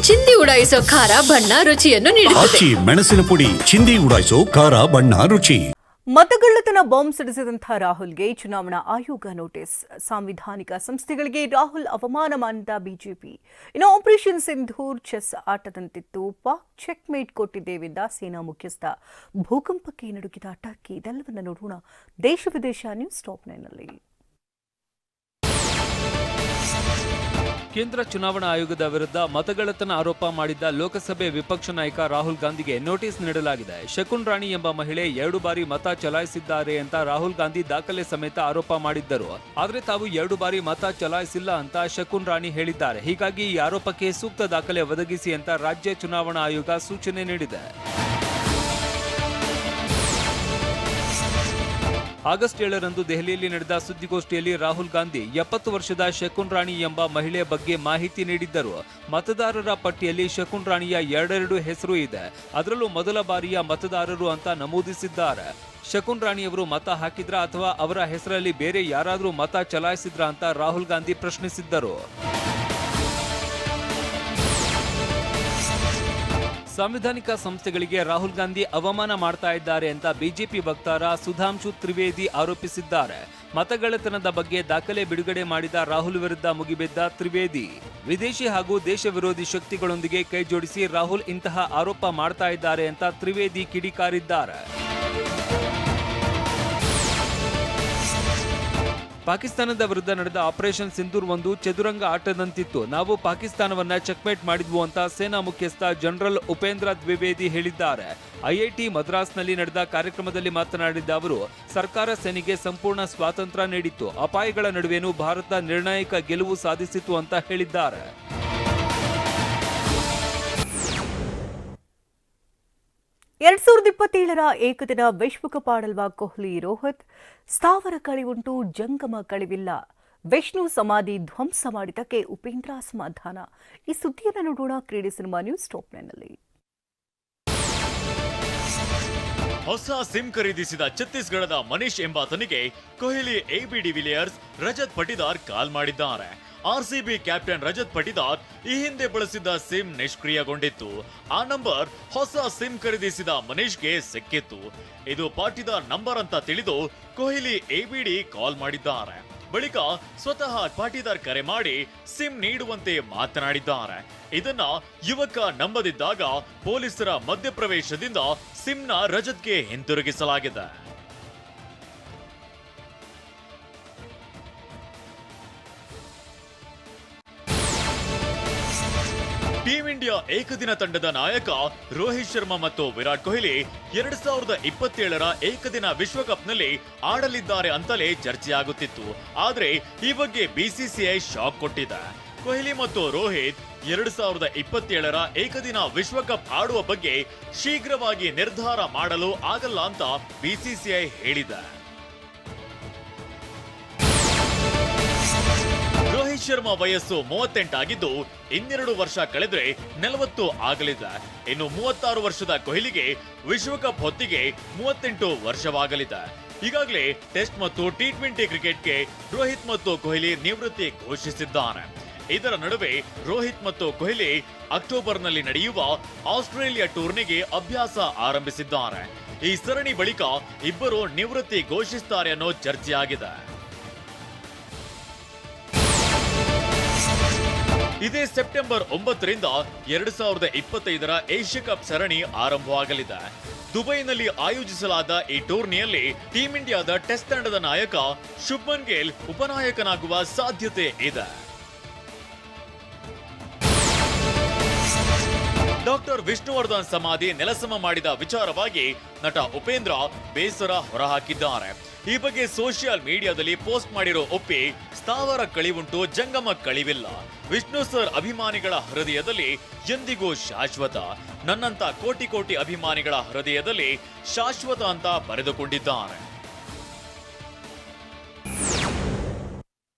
ಚಿಂದಿ ಉಡಾಯಿಸೋ ಖಾರ ಬಣ್ಣ ರುಚಿಯನ್ನು ನೀಡುತ್ತದೆ. ಮೆಣಸಿನ ಪುಡಿ ಚಿಂದಿ ಉಡಾಯಿಸೋ ಖಾರ ಬಣ್ಣ ರುಚಿ. ಮತಗಳ್ಳತನ ಬಾಂಬ್ ಸಿಡಿಸಿದಂತಹ ರಾಹುಲ್ಗೆ ಚುನಾವಣಾ ಆಯೋಗ ನೋಟಿಸ್. ಸಾಂವಿಧಾನಿಕ ಸಂಸ್ಥೆಗಳಿಗೆ ರಾಹುಲ್ ಅವಮಾನ ಮಾಡಿದ ಬಿಜೆಪಿ. ಇನ್ನು ಆಪರೇಷನ್ ಸಿಂಧೂರ್ ಚೆಸ್ ಆಟದಂತಿತ್ತು. ಪಾಕ್ ಚೆಕ್ಮೇಟ್ ಕೊಟ್ಟಿದ್ದೇವೆಂದ ಸೇನಾ ಮುಖ್ಯಸ್ಥ. ಭೂಕಂಪಕ್ಕೆ ನಡುಗಿದ ಟರ್ಕಿ. ಇದೆಲ್ಲವನ್ನ ನೋಡೋಣ ದೇಶ ವಿದೇಶ ನ್ಯೂಸ್ ಟಾಪ್ 9ನಲ್ಲಿ. ಕೇಂದ್ರ ಚುನಾವಣಾ ಆಯೋಗದ ವಿರುದ್ಧ ಮತಗಳ್ಳತನ ಆರೋಪ ಮಾಡಿದ್ದ ಲೋಕಸಭೆ ವಿಪಕ್ಷ ನಾಯಕ ರಾಹುಲ್ ಗಾಂಧಿಗೆ ನೋಟಿಸ್ ನೀಡಲಾಗಿದೆ. ಶಕುನ್ ರಾಣಿ ಎಂಬ ಮಹಿಳೆ 2 ಬಾರಿ ಮತ ಚಲಾಯಿಸಿದ್ದಾರೆ ಅಂತ ರಾಹುಲ್ ಗಾಂಧಿ ದಾಖಲೆ ಸಮೇತ ಆರೋಪ ಮಾಡಿದ್ದರು. ಆದರೆ ತಾವು 2 ಬಾರಿ ಮತ ಚಲಾಯಿಸಿಲ್ಲ ಅಂತ ಶಕುನ್ ರಾಣಿ ಹೇಳಿದ್ದಾರೆ. ಹೀಗಾಗಿ ಈ ಆರೋಪಕ್ಕೆ ಸೂಕ್ತ ದಾಖಲೆ ಒದಗಿಸಿ ಅಂತ ರಾಜ್ಯ ಚುನಾವಣಾ ಆಯೋಗ ಸೂಚನೆ ನೀಡಿದೆ. ಆಗಸ್ಟ್ 7ರಂದು ದೆಹಲಿಯಲ್ಲಿ ನಡೆದ ಸುದ್ದಿಗೋಷ್ಠಿಯಲ್ಲಿ ರಾಹುಲ್ ಗಾಂಧಿ 70 ವರ್ಷದ ಶಕುನ್ ರಾಣಿ ಎಂಬ ಮಹಿಳೆ ಬಗ್ಗೆ ಮಾಹಿತಿ ನೀಡಿದ್ದರು. ಮತದಾರರ ಪಟ್ಟಿಯಲ್ಲಿ ಶಕುನ್ ರಾಣಿಯ 2 ಹೆಸರು ಇದೆ. ಅದರಲ್ಲೂ ಮೊದಲ ಬಾರಿಯ ಮತದಾರರು ಅಂತ ನಮೂದಿಸಿದ್ದಾರೆ. ಶಕುನ್ ರಾಣಿಯವರು ಮತ ಹಾಕಿದ್ರ ಅಥವಾ ಅವರ ಹೆಸರಲ್ಲಿ ಬೇರೆ ಯಾರಾದರೂ ಮತ ಚಲಾಯಿಸಿದ್ರ ಅಂತ ರಾಹುಲ್ ಗಾಂಧಿ ಪ್ರಶ್ನಿಸಿದ್ದರು. ಸಾಂವಿಧಾನಿಕ ಸಂಸ್ಥೆಗಳಿಗೆ ರಾಹುಲ್ ಗಾಂಧಿ ಅವಮಾನ ಮಾಡ್ತಾ ಇದ್ದಾರೆ ಅಂತ ಬಿಜೆಪಿ ವಕ್ತಾರ ಸುಧಾಂಶು ತ್ರಿವೇದಿ ಆರೋಪಿಸಿದ್ದಾರೆ. ಮತಗಳ್ಳತನದ ಬಗ್ಗೆ ದಾಖಲೆ ಬಿಡುಗಡೆ ಮಾಡಿದ ರಾಹುಲ್ ವಿರುದ್ಧ ಮುಗಿಬಿದ್ದ ತ್ರಿವೇದಿ, ವಿದೇಶಿ ಹಾಗೂ ದೇಶ ವಿರೋಧಿ ಶಕ್ತಿಗಳೊಂದಿಗೆ ಕೈ ಜೋಡಿಸಿ ರಾಹುಲ್ ಇಂತಹ ಆರೋಪ ಮಾಡ್ತಾ ಇದ್ದಾರೆ ಅಂತ ತ್ರಿವೇದಿ ಕಿಡಿಕಾರಿದ್ದಾರೆ. ಪಾಕಿಸ್ತಾನದ ವಿರುದ್ಧ ನಡೆದ ಆಪರೇಷನ್ ಸಿಂಧೂರ್ ಒಂದು ಚದುರಂಗ ಆಟದಂತಿತ್ತು. ನಾವು ಪಾಕಿಸ್ತಾನವನ್ನ ಚೆಕ್ಮೇಟ್ ಮಾಡಿದ್ವು ಅಂತ ಸೇನಾ ಮುಖ್ಯಸ್ಥ ಜನರಲ್ ಉಪೇಂದ್ರ ದ್ವಿವೇದಿ ಹೇಳಿದ್ದಾರೆ. ಐಐಟಿ ಮದ್ರಾಸ್ನಲ್ಲಿ ನಡೆದ ಕಾರ್ಯಕ್ರಮದಲ್ಲಿ ಮಾತನಾಡಿದ ಅವರು, ಸರ್ಕಾರ ಸೇನೆಗೆ ಸಂಪೂರ್ಣ ಸ್ವಾತಂತ್ರ್ಯ ನೀಡಿತ್ತು. ಅಪಾಯಗಳ ನಡುವೆನೂ ಭಾರತ ನಿರ್ಣಾಯಕ ಗೆಲುವು ಸಾಧಿಸಿತು ಅಂತ ಹೇಳಿದ್ದಾರೆ. 2027ರ ಏಕದಿನ ವಿಶ್ವಕಪ್ ಆಡಲ್ವ ಕೊಹ್ಲಿ, ರೋಹಿತ್. ಸ್ಥಾವರ ಕಳಿವುಂಟು, ಜಂಗಮ ಕಳಿವಿಲ್ಲ. ವಿಷ್ಣು ಸಮಾಧಿ ಧ್ವಂಸ ಮಾಡಿದ್ದಕ್ಕೆ ಉಪೇಂದ್ರ ಅಸಮಾಧಾನ. ಈ ಸುದ್ದಿಯನ್ನು ನೋಡೋಣ ಕ್ರೀಡೆ ಸಿನಿಮಾ ನ್ಯೂಸ್ ಟಾಪ್ 9ನಲ್ಲಿ. ಹೊಸ ಸಿಮ್ ಖರೀದಿಸಿದ ಛತ್ತೀಸ್ಗಢದ ಮನೀಶ್ ಎಂಬಾತನಿಗೆ ಕೊಹ್ಲಿ, ಎಬಿ ಡಿವಿಲಿಯರ್ಸ್, ರಜತ್ ಪಟಿದಾರ್ ಕಾಲ್ ಮಾಡಿದ್ದಾರೆ. ಆರ್ಸಿಬಿ ಕ್ಯಾಪ್ಟನ್ ರಜತ್ ಪಟಿದಾರ್ ಈ ಹಿಂದೆ ಬಳಸಿದ್ದ ಸಿಮ್ ನಿಷ್ಕ್ರಿಯಗೊಂಡಿತ್ತು. ಆ ನಂಬರ್ ಹೊಸ ಸಿಮ್ ಖರೀದಿಸಿದ ಮನೀಶ್ಗೆ ಸಿಕ್ಕಿತ್ತು. ಇದು ಪಾಟಿದಾರ್ ನಂಬರ್ ಅಂತ ತಿಳಿದು ಕೊಹ್ಲಿ ಎಬಿಡಿ ಕಾಲ್ ಮಾಡಿದ್ದಾರೆ. ಬಳಿಕ ಸ್ವತಃ ಪಾಟಿದಾರ್ ಕರೆ ಮಾಡಿ ಸಿಮ್ ನೀಡುವಂತೆ ಮಾತನಾಡಿದ್ದಾರೆ. ಇದನ್ನ ಯುವಕ ನಂಬದಿದ್ದಾಗ ಪೊಲೀಸರ ಮಧ್ಯಪ್ರವೇಶದಿಂದ ಸಿಮ್ನ ರಜತ್ಗೆ ಹಿಂತಿರುಗಿಸಲಾಗಿದೆ. ಟೀಂ ಇಂಡಿಯಾ ಏಕದಿನ ತಂಡದ ನಾಯಕ ರೋಹಿತ್ ಶರ್ಮಾ ಮತ್ತು ವಿರಾಟ್ ಕೊಹ್ಲಿ 2027ರ ಏಕದಿನ ವಿಶ್ವಕಪ್ನಲ್ಲಿ ಆಡಲಿದ್ದಾರೆ ಅಂತಲೇ ಚರ್ಚೆಯಾಗುತ್ತಿತ್ತು. ಆದ್ರೆ ಈ ಬಗ್ಗೆ ಬಿಸಿಸಿಐ ಶಾಕ್ ಕೊಟ್ಟಿದೆ. ಕೊಹ್ಲಿ ಮತ್ತು ರೋಹಿತ್ 2027ರ ಏಕದಿನ ವಿಶ್ವಕಪ್ ಆಡುವ ಬಗ್ಗೆ ಶೀಘ್ರವಾಗಿ ನಿರ್ಧಾರ ಮಾಡಲು ಆಗಲ್ಲ ಅಂತ ಬಿಸಿಸಿಐ ಹೇಳಿದೆ. ರೋಹಿತ್ ಶರ್ಮಾ ವಯಸ್ಸು 38 ಆಗಿದ್ದು, 2 ವರ್ಷ ಕಳೆದ್ರೆ 40 ಆಗಲಿದೆ. ಇನ್ನು 36 ವರ್ಷದ ಕೊಹ್ಲಿಗೆ ವಿಶ್ವಕಪ್ ಹೊತ್ತಿಗೆ 38 ವರ್ಷವಾಗಲಿದೆ. ಈಗಾಗಲೇ ಟೆಸ್ಟ್ ಮತ್ತು ಟಿ20 ಕ್ರಿಕೆಟ್ಗೆ ರೋಹಿತ್ ಮತ್ತು ಕೊಹ್ಲಿ ನಿವೃತ್ತಿ ಘೋಷಿಸಿದ್ದಾರೆ. ಇದರ ನಡುವೆ ರೋಹಿತ್ ಮತ್ತು ಕೊಹ್ಲಿ ಅಕ್ಟೋಬರ್ನಲ್ಲಿ ನಡೆಯುವ ಆಸ್ಟ್ರೇಲಿಯಾ ಟೂರ್ನಿಗೆ ಅಭ್ಯಾಸ ಆರಂಭಿಸಿದ್ದಾರೆ. ಈ ಸರಣಿ ಬಳಿಕ ಇಬ್ಬರು ನಿವೃತ್ತಿ ಘೋಷಿಸುತ್ತಾರೆ ಅನ್ನೋ ಚರ್ಚೆಯಾಗಿದೆ. ಇದೇ ಸೆಪ್ಟೆಂಬರ್ 9ರಿಂದ 2025ರ ಏಷ್ಯಾ ಕಪ್ ಸರಣಿ ಆರಂಭವಾಗಲಿದೆ. ದುಬೈನಲ್ಲಿ ಆಯೋಜಿಸಲಾದ ಈ ಟೂರ್ನಿಯಲ್ಲಿ ಟೀಂ ಇಂಡಿಯಾದ ಟೆಸ್ಟ್ ತಂಡದ ನಾಯಕ ಶುಭ್ಮನ್ ಗಿಲ್ ಉಪನಾಯಕನಾಗುವ ಸಾಧ್ಯತೆ ಇದೆ. ಡಾಕ್ಟರ್ ವಿಷ್ಣುವರ್ಧನ್ ಸಮಾಧಿ ನೆಲಸಮ ಮಾಡಿದ ವಿಚಾರವಾಗಿ ನಟ ಉಪೇಂದ್ರ ಬೇಸರ ಹೊರಹಾಕಿದ್ದಾರೆ. ಈ ಬಗ್ಗೆ ಸೋಷಿಯಲ್ ಮೀಡಿಯಾದಲ್ಲಿ ಪೋಸ್ಟ್ ಮಾಡಿರೋ ಒಪ್ಪಿ, ಸ್ಥಾವರ ಕಳಿವುಂಟು, ಜಂಗಮ ಕಳಿವಿಲ್ಲ. ವಿಷ್ಣು ಸರ್ ಅಭಿಮಾನಿಗಳ ಹೃದಯದಲ್ಲಿ ಎಂದಿಗೂ ಶಾಶ್ವತ. ನನ್ನಂತ ಕೋಟಿ ಕೋಟಿ ಅಭಿಮಾನಿಗಳ ಹೃದಯದಲ್ಲಿ ಶಾಶ್ವತ ಅಂತ ಬರೆದುಕೊಂಡಿದ್ದಾರೆ.